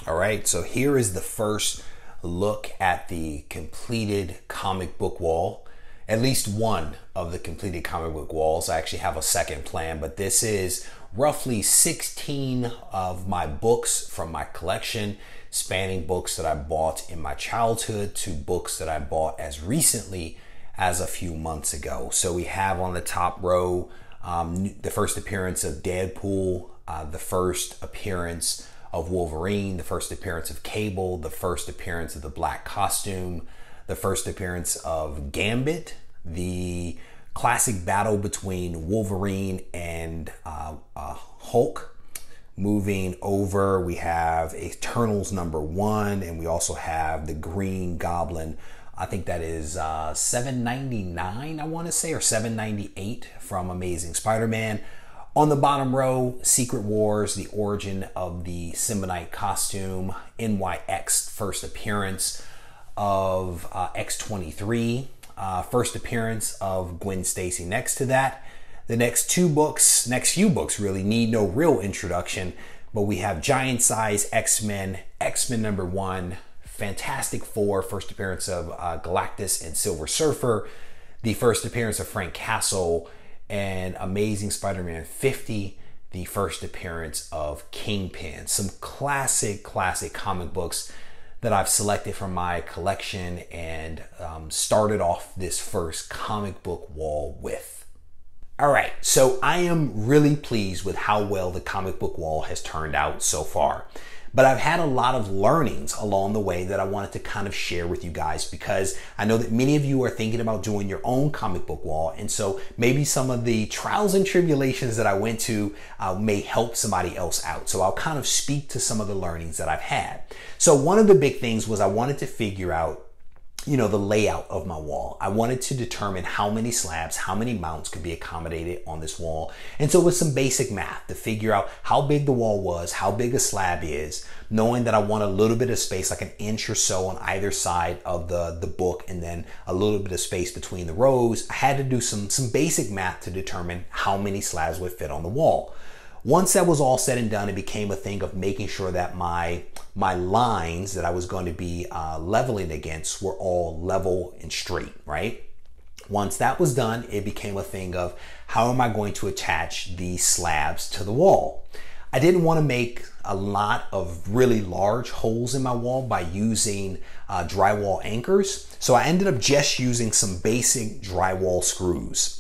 All right, so here is the first look at the completed comic book wall. At least one of the completed comic book walls. I actually have a second plan, but this is roughly 16 of my books from my collection, spanning books that I bought in my childhood to books that I bought as recently as a few months ago. So we have on the top row the first appearance of Deadpool, the first appearance of Wolverine, the first appearance of Cable, the first appearance of the Black Costume, the first appearance of Gambit, the classic battle between Wolverine and Hulk. Moving over, we have Eternals #1, and we also have the Green Goblin. I think that is $7.99, I want to say, or $7.98 from Amazing Spider-Man. On the bottom row, Secret Wars, the origin of the Symbionite costume, NYX, first appearance of X-23, first appearance of Gwen Stacy. Next to that, the next few books really need no real introduction, but we have Giant Size X-Men, X-Men #1, Fantastic Four, first appearance of Galactus and Silver Surfer, the first appearance of Frank Castle, and Amazing Spider-Man 50, the first appearance of Kingpin. Some classic comic books that I've selected from my collection and started off this first comic book wall with. All right, so I am really pleased with how well the comic book wall has turned out so far. But I've had a lot of learnings along the way that I wanted to kind of share with you guys, because I know that many of you are thinking about doing your own comic book wall. And so maybe some of the trials and tribulations that I went to may help somebody else out. So I'll kind of speak to some of the learnings that I've had. So one of the big things was I wanted to figure out the layout of my wall. I wanted to determine how many slabs, how many mounts could be accommodated on this wall. And so with some basic math to figure out how big the wall was, how big a slab is, knowing that I want a little bit of space, like an inch or so on either side of the book, and then a little bit of space between the rows. I had to do some basic math to determine how many slabs would fit on the wall. Once that was all said and done, it became a thing of making sure that my lines that I was going to be leveling against were all level and straight, right? Once that was done, it became a thing of how am I going to attach these slabs to the wall? I didn't want to make a lot of really large holes in my wall by using drywall anchors. So I ended up just using some basic drywall screws.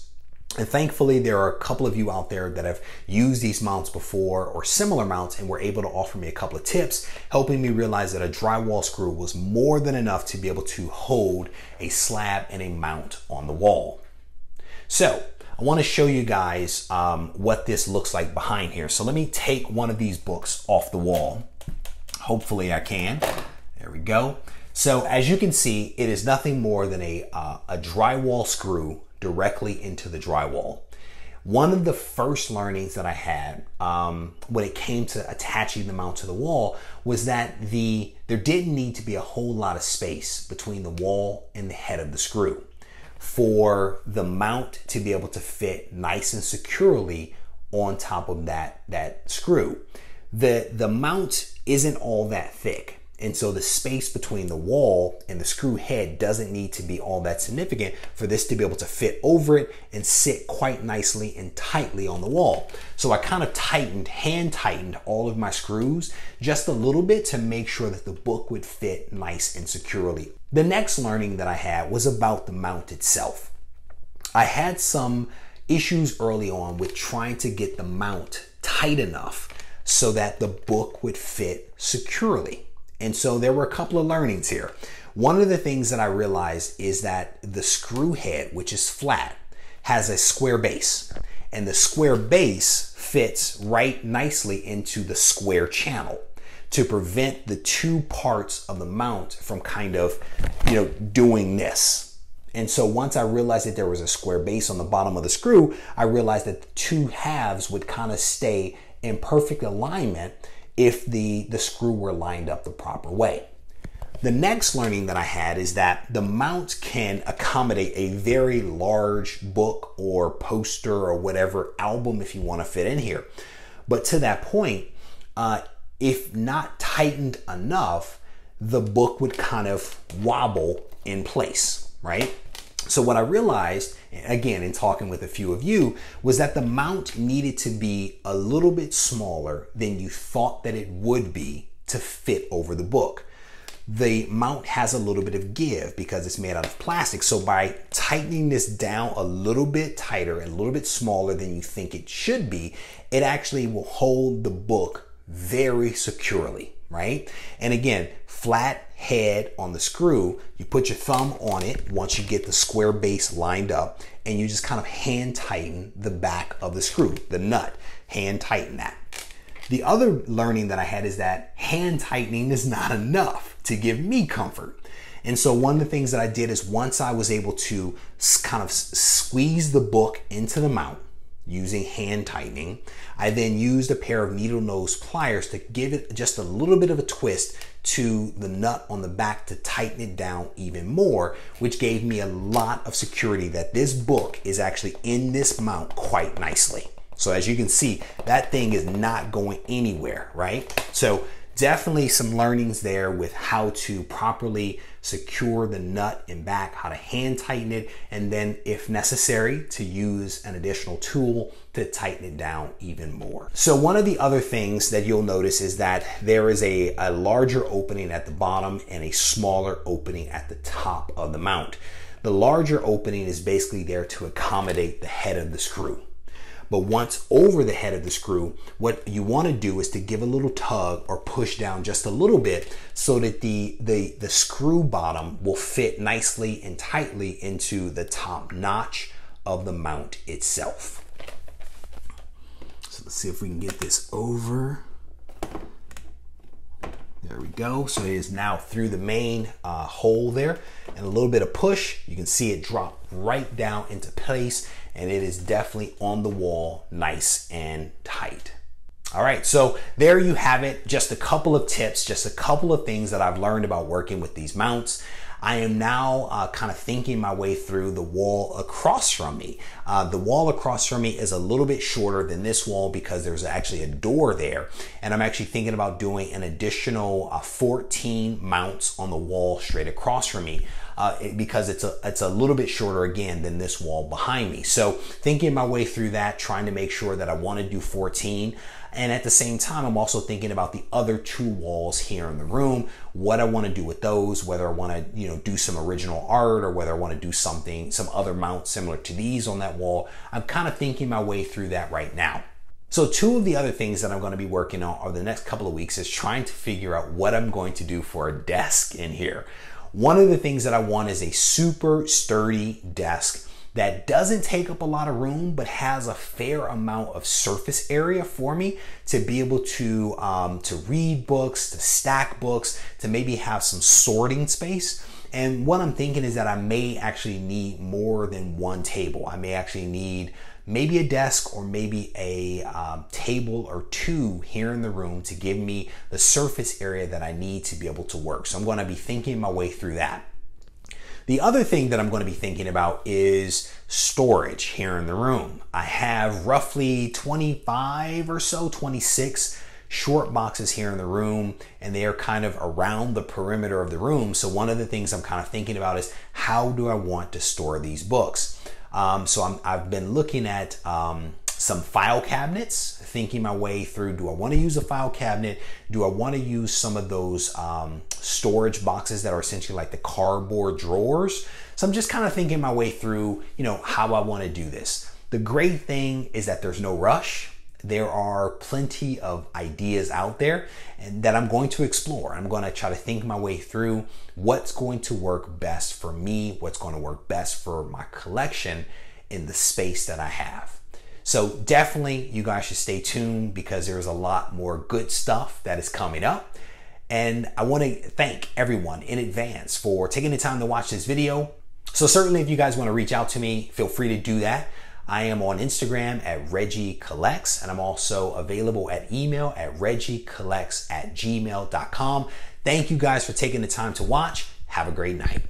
And thankfully, there are a couple of you out there that have used these mounts before or similar mounts and were able to offer me a couple of tips, helping me realize that a drywall screw was more than enough to be able to hold a slab and a mount on the wall. So I want to show you guys what this looks like behind here. So let me take one of these books off the wall. Hopefully I can. There we go. So as you can see, it is nothing more than a drywall screw directly into the drywall. One of the first learnings that I had when it came to attaching the mount to the wall was that there didn't need to be a whole lot of space between the wall and the head of the screw for the mount to be able to fit nice and securely on top of that screw. The mount isn't all that thick. And so the space between the wall and the screw head doesn't need to be all that significant for this to be able to fit over it and sit quite nicely and tightly on the wall. So I kind of hand tightened all of my screws just a little bit to make sure that the book would fit nice and securely. The next learning that I had was about the mount itself. I had some issues early on with trying to get the mount tight enough so that the book would fit securely. And so there were a couple of learnings here. One of the things that I realized is that the screw head, which is flat, has a square base. And the square base fits right nicely into the square channel to prevent the two parts of the mount from kind of, doing this. And so once I realized that there was a square base on the bottom of the screw, I realized that the two halves would kind of stay in perfect alignment if the screw were lined up the proper way. The next learning that I had is that the mount can accommodate a very large book or poster or whatever album if you want to fit in here. But to that point, if not tightened enough, the book would kind of wobble in place, right? So what I realized, again, in talking with a few of you, was that the mount needed to be a little bit smaller than you thought that it would be to fit over the book. The mount has a little bit of give because it's made out of plastic. So by tightening this down a little bit tighter and a little bit smaller than you think it should be, it actually will hold the book very securely, right? And again, flat head on the screw, you put your thumb on it once you get the square base lined up, and you just kind of hand tighten the back of the screw, the nut, hand tighten that. The other learning that I had is that hand tightening is not enough to give me comfort. And so one of the things that I did is once I was able to kind of squeeze the book into the mount using hand tightening, I then used a pair of needle nose pliers to give it just a little bit of a twist to the nut on the back to tighten it down even more, which gave me a lot of security that this book is actually in this mount quite nicely. So as you can see, that thing is not going anywhere, right? So definitely some learnings there with how to properly secure the nut and back, how to hand tighten it, and then if necessary to use an additional tool to tighten it down even more. So one of the other things that you'll notice is that there is a larger opening at the bottom and a smaller opening at the top of the mount. The larger opening is basically there to accommodate the head of the screw. But once over the head of the screw, what you want to do is to give a little tug or push down just a little bit so that the screw bottom will fit nicely and tightly into the top notch of the mount itself. So let's see if we can get this over. There we go. So it is now through the main hole there, and a little bit of push. You can see it drop right down into place, and it is definitely on the wall, nice and tight. All right, so there you have it. Just a couple of tips, just a couple of things that I've learned about working with these mounts. I am now kind of thinking my way through the wall across from me. The wall across from me is a little bit shorter than this wall because there's actually a door there. And I'm actually thinking about doing an additional 14 mounts on the wall straight across from me because it's a little bit shorter again than this wall behind me. So thinking my way through that, trying to make sure that I want to do 14. And at the same time, I'm also thinking about the other two walls here in the room, what I want to do with those, whether I want to, do some original art or whether I want to do some other mount similar to these on that wall. I'm kind of thinking my way through that right now. So two of the other things that I'm going to be working on over the next couple of weeks is trying to figure out what I'm going to do for a desk in here. One of the things that I want is a super sturdy desk that doesn't take up a lot of room, but has a fair amount of surface area for me to be able to read books, to stack books, to maybe have some sorting space. And what I'm thinking is that I may actually need more than one table. I may actually need maybe a desk or maybe a table or two here in the room to give me the surface area that I need to be able to work. So I'm going to be thinking my way through that. The other thing that I'm going to be thinking about is storage here in the room. I have roughly 25 or so, 26 short boxes here in the room, and they are kind of around the perimeter of the room. So one of the things I'm kind of thinking about is how do I want to store these books? I've been looking at some file cabinets, thinking my way through, do I want to use a file cabinet? Do I want to use some of those storage boxes that are essentially like the cardboard drawers? So I'm just kind of thinking my way through, how I want to do this. The great thing is that there's no rush. There are plenty of ideas out there and that I'm going to explore. I'm going to try to think my way through what's going to work best for me, what's going to work best for my collection in the space that I have. So definitely you guys should stay tuned because there's a lot more good stuff that is coming up. And I want to thank everyone in advance for taking the time to watch this video. So certainly if you guys want to reach out to me, feel free to do that. I am on Instagram at RegieCollects, and I'm also available at email at RegieCollects@gmail.com. Thank you guys for taking the time to watch. Have a great night.